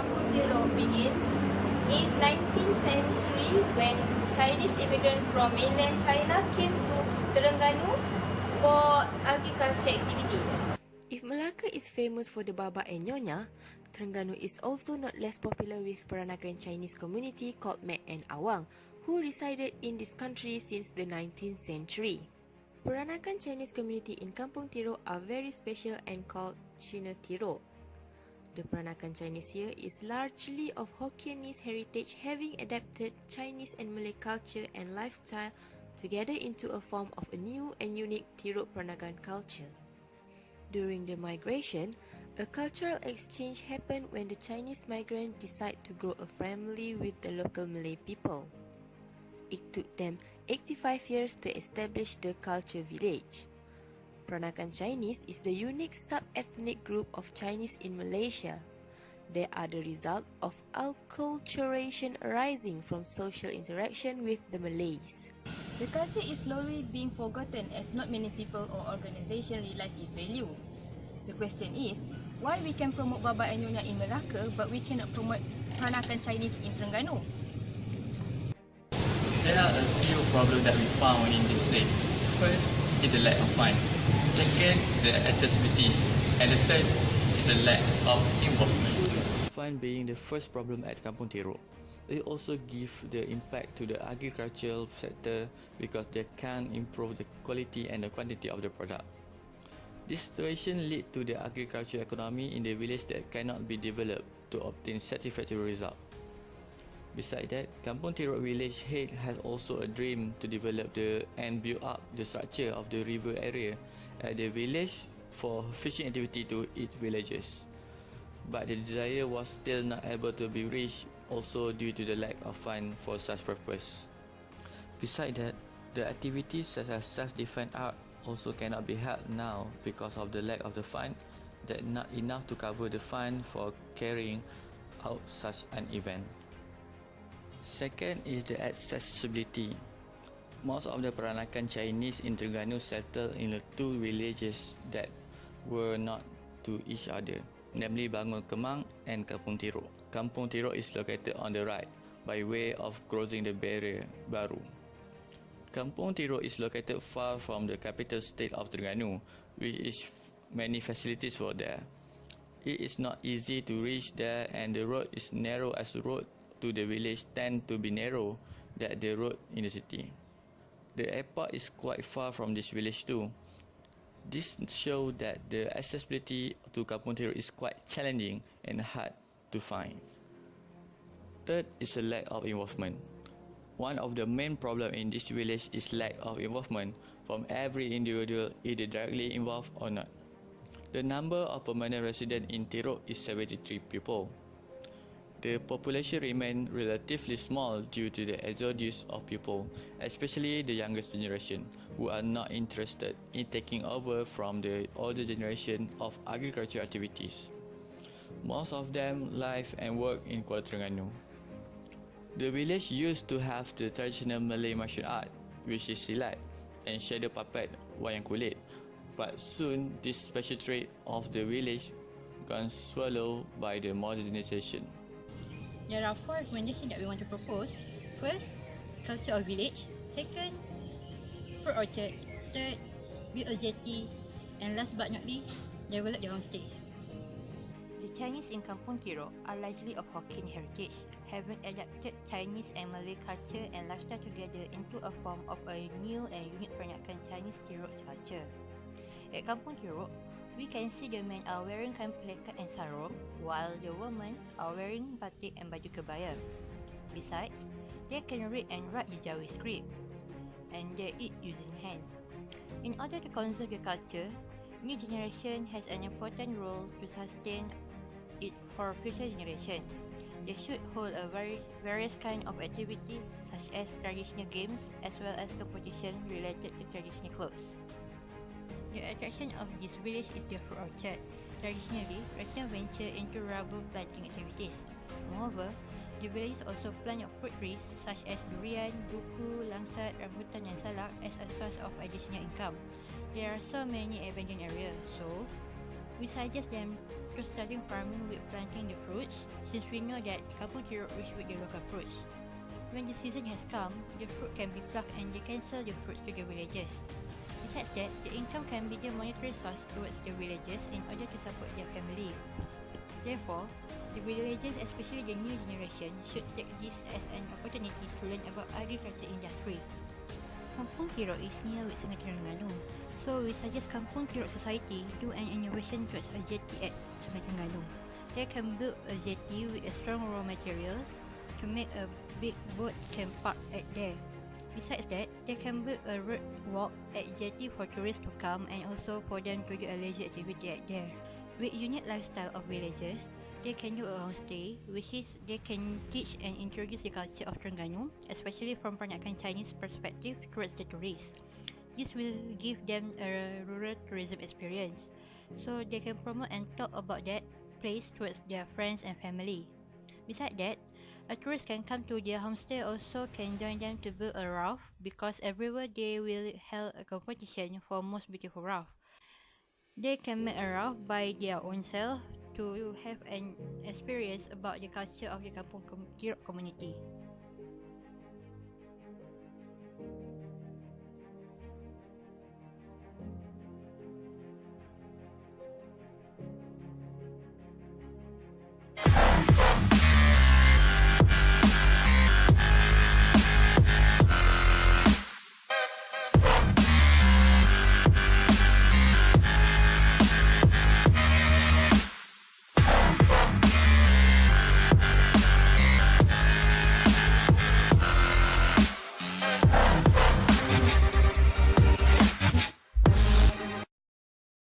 kampung tiruk begins in 19th century when Chinese immigrants from mainland China came to Terengganu for agriculture activities. If Malacca is famous for the Baba and Nyonya, Terengganu is also not less popular with Peranakan Chinese community called Mek and Awang, who resided in this country since the 19th century. Peranakan Chinese community in Kampung Tiruk are very special and called Cina Tiruk. The Peranakan Chinese here is largely of Hokkien-Nese heritage, having adapted Chinese and Malay culture and lifestyle together into a form of a new and unique Tiruk Peranakan culture. During the migration, a cultural exchange happened when the Chinese migrant decide to grow a family with the local Malay people. It took them 85 years to establish the culture village. Peranakan Chinese is the unique sub-ethnic group of Chinese in Malaysia. They are the result of acculturation arising from social interaction with the Malays. The culture is slowly being forgotten as not many people or organizations realize its value. The question is, why we can promote Baba and Nyonya in Malacca but we cannot promote Peranakan Chinese in Terengganu? There are a few problems that we found in this place. First is the lack of funds. Second, the accessibility. And the third is the lack of involvement. Fund being the first problem at Kampung Tiruk. It also gives the impact to the agricultural sector because they can improve the quality and the quantity of the product. This situation lead to the agricultural economy in the village that cannot be developed to obtain satisfactory result. Besides that, Kampung Tiruk village head has also a dream to develop and build up the structure of the river area at the village for fishing activity to its villagers. But the desire was still not able to be reached, also due to the lack of funds for such purpose. Besides that, the activities such as self-defense art also cannot be held now because of the lack of the fund that not enough to cover the fund for carrying out such an event. Second is the accessibility. Most of the Peranakan Chinese in Terengganu settled in the two villages that were not to each other, namely Bangun Kemang and Kampung Tiruk. Kampung Tiruk is located on the right, by way of crossing the barrier Baru. Kampung Tiruk is located far from the capital state of Terengganu, which is many facilities were there. It is not easy to reach there and the road is narrow as the road to the village tend to be narrow than the road in the city. The airport is quite far from this village too. This shows that the accessibility to Kampung Tiruk is quite challenging and hard to find. Third is a lack of involvement. One of the main problems in this village is lack of involvement from every individual, either directly involved or not. The number of permanent residents in Tiruk is 73 people. The population remained relatively small due to the exodus of people, especially the youngest generation, who are not interested in taking over from the older generation of agricultural activities. Most of them live and work in Kuala Terengganu. The village used to have the traditional Malay martial art, which is silat, and shadow puppet wayang kulit, but soon this special trait of the village got swallowed by the modernization. There are 4 recommendations that we want to propose. First, culture of village. Second, fruit orchard. Third, build a jetty. And last but not least, develop their homestays. The Chinese in Kampung Tiruk are largely of Hokkien heritage, having adapted Chinese and Malay culture and lifestyle together into a form of a new and unique Peranakan Chinese Tiruk culture. At Kampung Tiruk, we can see the men are wearing kain pelikat and sarung, while the women are wearing batik and baju kebaya. Besides, they can read and write the Jawi script, and they eat using hands. In order to conserve their culture, new generation has an important role to sustain it for future generation. They should hold a various kind of activities such as traditional games as well as competition related to traditional clothes. The attraction of this village is the fruit orchard. Traditionally, residents venture into rubber planting activities. Moreover, the village also plant fruit trees such as durian, buku, langsat, rambutan and salak as a source of additional income. There are so many abandoned areas, so We suggest them to starting farming with planting the fruits, since we know that kampung tiruk rich with the local fruits. When the season has come, the fruit can be plucked and they can sell the fruits to the villagers. Besides that, the income can be the monetary source towards the villagers in order to support their family. Therefore, the villagers, especially the new generation, should take this as an opportunity to learn about agriculture industry. Kampung Tiruk is near with Sungai Terengganu, so we suggest Kampung Tiruk Society do an innovation towards a jetty at Sungai Terengganu. They can build a jetty with a strong raw materials to make a big boat can park at there. Besides that, they can build a road walk at jetty for tourists to come and also for them to do a leisure activity at there. With unique lifestyle of villagers, they can do a homestay, which is they can teach and introduce the culture of Terengganu, especially from Peranakan Chinese perspective towards the tourists. This will give them a rural tourism experience, so they can promote and talk about that place towards their friends and family. Besides that, a tourist can come to their homestay also can join them to build a raft because everywhere they will held a competition for most beautiful raft. They can make a raft by their own self to have an experience about the culture of the Kampung Tiruk community.